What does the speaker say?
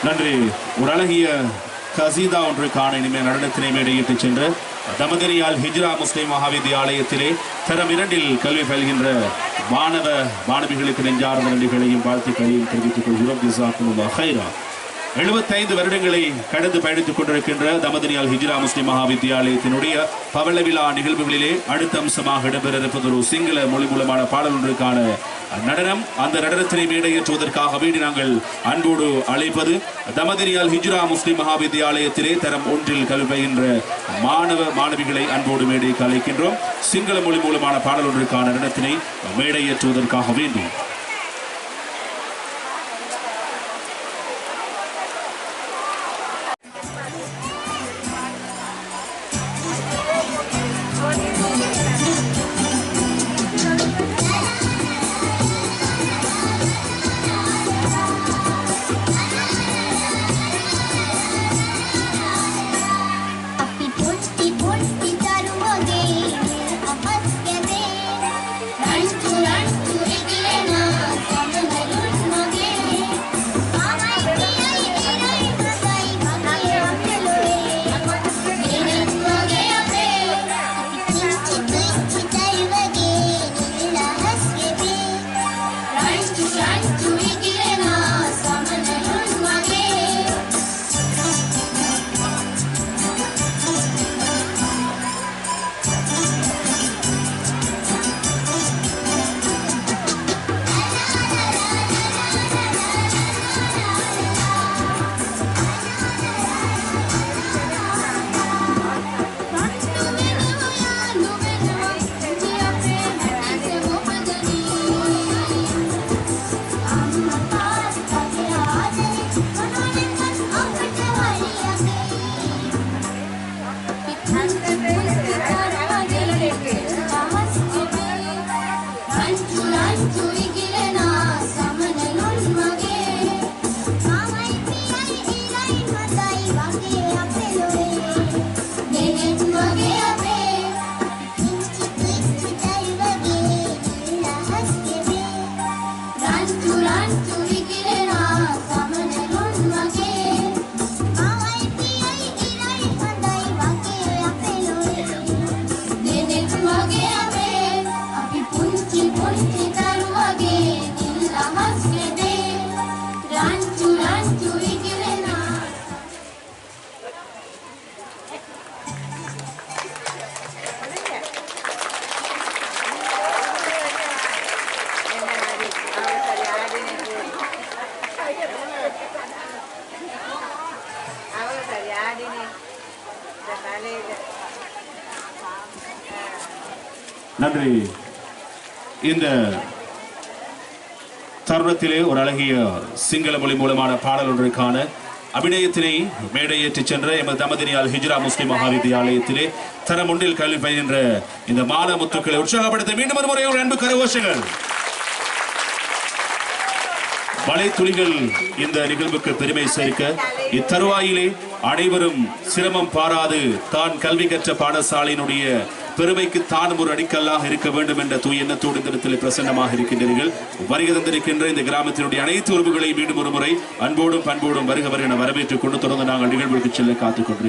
நன்றி. ஒரு அழகிய கசீதா ஒன்று காண இனிமேல் நடனத்தினை மேடையிட்டு சென்று தமதனியால் ஹிஜ்ரா முஸ்லிம் மகாவித்யாலயத்திலே தரம் 2 கல்வி பயில்கின்ற மாணவ மாணவிகளுக்கு நெஞ்சார்ந்த நன்றிகளையும் வாழ்த்துக்களையும் தெரிவித்துக் கொள்கிறோம். ஜஸாக்குமுல்லாஹ் ஹைரா. 75 வருடங்களை கடந்து பயணித்துக் கொண்டிருக்கின்ற தமதனியால் ஹிஜ்ரா முஸ்லிம் மகாவித்யாலயத்தினுடைய பவள விழா நிகழ்வுகளிலே அடுத்த அம்சமாக இடம்பெற இருப்பது ஒரு சிங்கள மொழி மூலமான பாடல் ஒன்றுக்கான நடனம். அந்த நடனத்தினை மேடையேற்றுவதற்காக வேண்டி நாங்கள் அன்போடு அழைப்பது தமதனியால் ஹிஜ்ரா முஸ்லிம் மகாவித்யாலயத்திலே தரம் 1 கல்வி பயின்ற மாணவ மாணவிகளை அன்போடு மேடைக்கு அழைக்கின்றோம். சிங்கள மொழி மூலமான பாடல் ஒன்றுக்கான நடனத்தினை மேடையேற்றுவதற்காக வேண்டி நன்றி. இந்த தருணத்திலே ஒரு அழகிய சிங்கள மொழி மூலமான பாடல் ஒன்றுக்கான அபிநயத்தினை மேடையேற்றி சென்ற எமது தமதனியால் ஹிஜ்ரா முஸ்லிம் மகாவித்யாலயத்திலே தரம் 1 கல்வி பயின்ற இந்த மாணவ முத்துக்களை உற்சாகப்படுத்த மீண்டும் ஒரு முறை அன்பு கரகோஷங்கள். மழை துளிகள் இந்த நிகழ்வுக்கு பெருமை சேர்க்க இத்தருவாயிலே அனைவரும் சிரமம் பாராது தான் கல்வி கற்ற பாடசாலையினுடைய பெருமைக்கு தான் ஒரு அடிக்கல்லாக இருக்க வேண்டும் என்ற தூய எண்ணத்தோடு இந்த இடத்தில் பிரசன்னமாக இருக்கின்றீர்கள். வருகை தந்திருக்கின்ற இந்த கிராமத்தினுடைய அனைத்து உறவுகளை மீண்டும் ஒரு முறை அன்போடும் பண்போடும் வருக வருக வரவேற்றுக் கொண்டு தொடர்ந்து நாங்கள் நிகழ்வுக்கு செல்ல காத்துக் கொண்டிருக்கிறோம்.